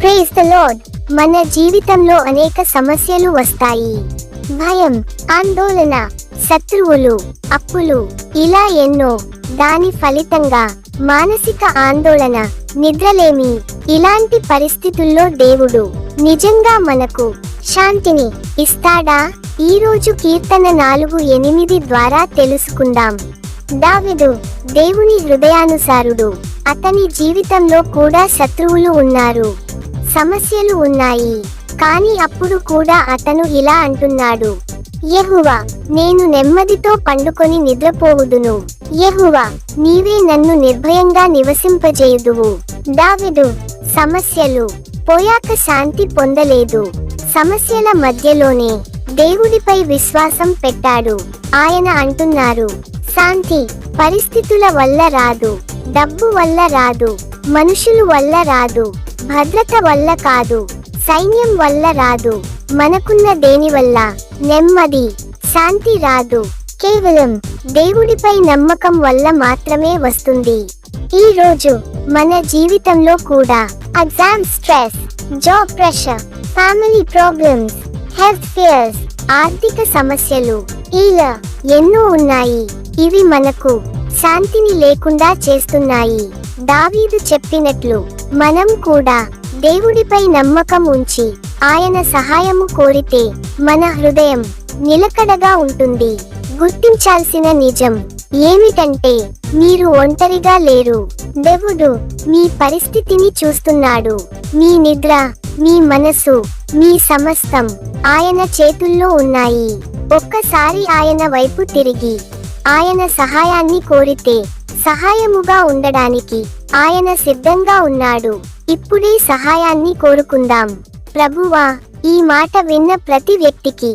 Praise the lord. మన జీవితంలో అనేక సమస్యలు వస్తాయి. భయం, ఆందోళన, శత్రువులు, అప్పులు, ఇలా ఎన్నో. దాని ఫలితంగా మానసిక ఆందోళన, నిద్రలేమి. ఇలాంటి పరిస్థితుల్లో దేవుడు నిజంగా మనకు శాంతిని ఇస్తాడా? ఈరోజు కీర్తన 4:8 ద్వారా తెలుసుకుందాం. దావీదు దేవుని హృదయానుసారుడు. అతని జీవితంలో కూడా శత్రువులు ఉన్నారు, సమస్యలు ఉన్నాయి. కానీ అప్పుడు కూడా అతను ఇలా అంటున్నాడు, యెహోవా, నేను నెమ్మదితో పండుకొని నిద్రపోవుదును. యెహోవా, నీవే నన్ను నిర్భయంగా నివసింపజేయుదువు. దావీదు సమస్యలు పోయాక శాంతి పొందలేదు. సమస్యల మధ్యలోనే దేవుడిపై విశ్వాసం పెట్టాడు. ఆయన అంటున్నారు, శాంతి పరిస్థితుల వల్ల రాదు, డబ్బు వల్ల రాదు, మనుషులు వల్ల రాదు, భద్రత వల్ల కాదు, సైన్యం వల్ల రాదు. మనకున్న దేని వల్ల నెమ్మది, శాంతి రాదు. కేవలం దేవుడిపై నమ్మకం వల్ల మాత్రమే వస్తుంది. ఈ రోజు మన జీవితంలో కూడా exam stress, job pressure, family problems, health fears, ఆర్థిక సమస్యలు, ఇలా ఎన్నో ఉన్నాయి. ఇవి మనకు శాంతిని లేకుండా చేస్తున్నాయి. దావీదు చెప్పినట్లు మనం కూడా దేవుడిపై నమ్మకం ఉంచి ఆయన సహాయము కోరితే మన హృదయం నిలకడగా ఉంటుంది. గుర్తించాల్సిన నిజం ఏమిటంటే, మీరు ఒంటరిగా లేరు. దేవుడు మీ పరిస్థితిని చూస్తున్నాడు. మీ నిద్ర, మీ మనసు, మీ సమస్తం ఆయన చేతుల్లో ఉన్నాయి. ఒక్కసారి ఆయన వైపు తిరిగి ఆయన సహాయాన్ని కోరితే సహాయముగా ఉండడానికి ఆయన సిద్ధంగా ఉన్నాడు. ఇప్పుడే సహాయాన్ని కోరుకుందాం. ప్రభువా, ఈ మాట విన్న ప్రతి వ్యక్తికి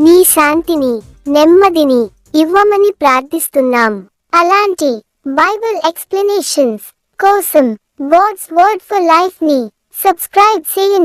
నీ శాంతిని, నెమ్మదిని ఇవ్వమని ప్రార్థిస్తున్నాం. అలాంటి బైబిల్ ఎక్స్ప్లెనేషన్స్ కోసం గాడ్స్ వర్డ్ ఫర్ లైఫ్ ని సబ్స్క్రైబ్ చేయండి.